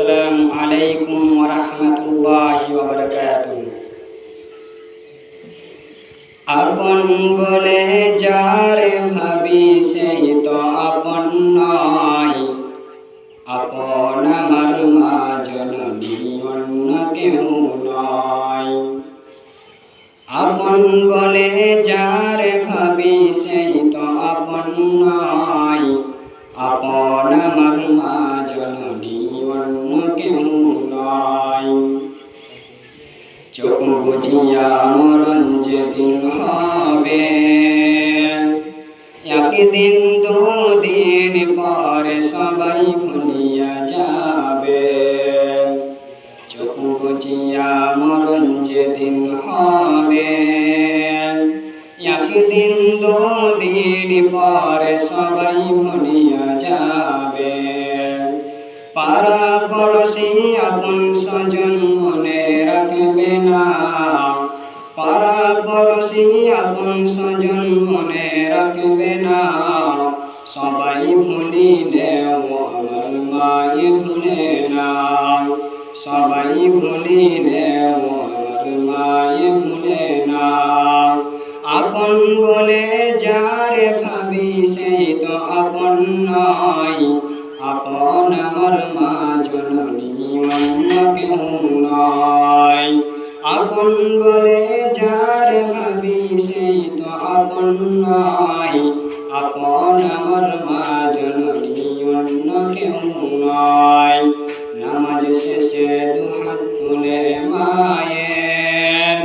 আসসালামু আলাইকুম ওয়া রাহমাতুল্লাহি ওয়া বারাকাতুহু। আপন বলে যারে ভাবি সেই তো আপন নয়, আপন আমার মা জননী অন্য কেউ নয়। আপন বলে যারে ভাবি সেই তো আপন নয়, আপন আমার মা জননী অন্য কেউ নয়। চোখ বুঝিয়া মরণ যেদিন হবে, একদিন দুদিন পরে সবাই ভুলিয়া যাবে। চোখ বুঝিয়া মরণ যেদিন হবে, একদিন দুদিন পরে সবাই ভুলিয়া যাবে। পাড়া পড়শি আপন স্বজন মনে রাখবে না, পাড়া পড়শি আপন স্বজন মনে রাখবে না। সবাই ভুলিলেও আমার মায়ে ভুলে না, সবাই ভুলিলেও আমার মায়ে ভুলে না। আপন বলে যারে ভাবি সেই তো আপন নয়, আপন আমার মা জননী অন্য কেউ নয়। আপন বলে যারে ভাবি সেই তো আপন নয়, আপন আমার মা জননী অন্য কেউ নয়। নামাজ শেষে দুহাত তুলে মায়ের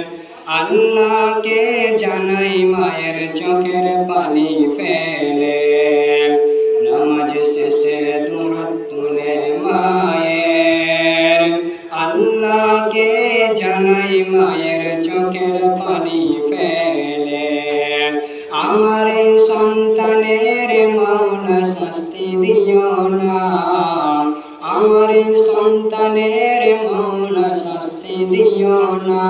আল্লাহকে জানাই মায়ের চোখের পানি ফেলে। নামাজ শেষে দুহাত তুলে মায়ের আল্লাহকে জানাই মায়ের চোখের পানি ফেলে। আমার এই সন্তানের মাওলা শাস্তি দিও না, আমার এই সন্তানের মাওলা শাস্তি দিও না।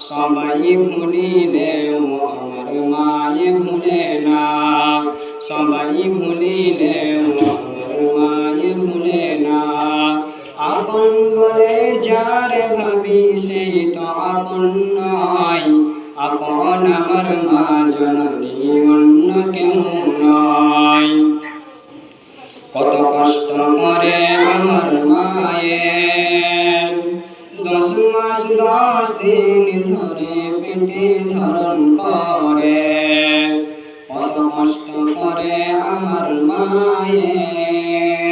সবাই ভুলিলেও আমার মায়ে ভুলে না, সবাই ভুলিলেও আমার মায়ে ভুলে না। আপন বলে যারে ভাবি সেই তো আপন নয়, আপন আমার মা জননী অন্য কেউ নয়। কত কষ্ট করে আমার মায়ের 10 মাস 10 দিন ধরে পেটে ধারণ করে। কত কষ্ট করে আমার মায়ের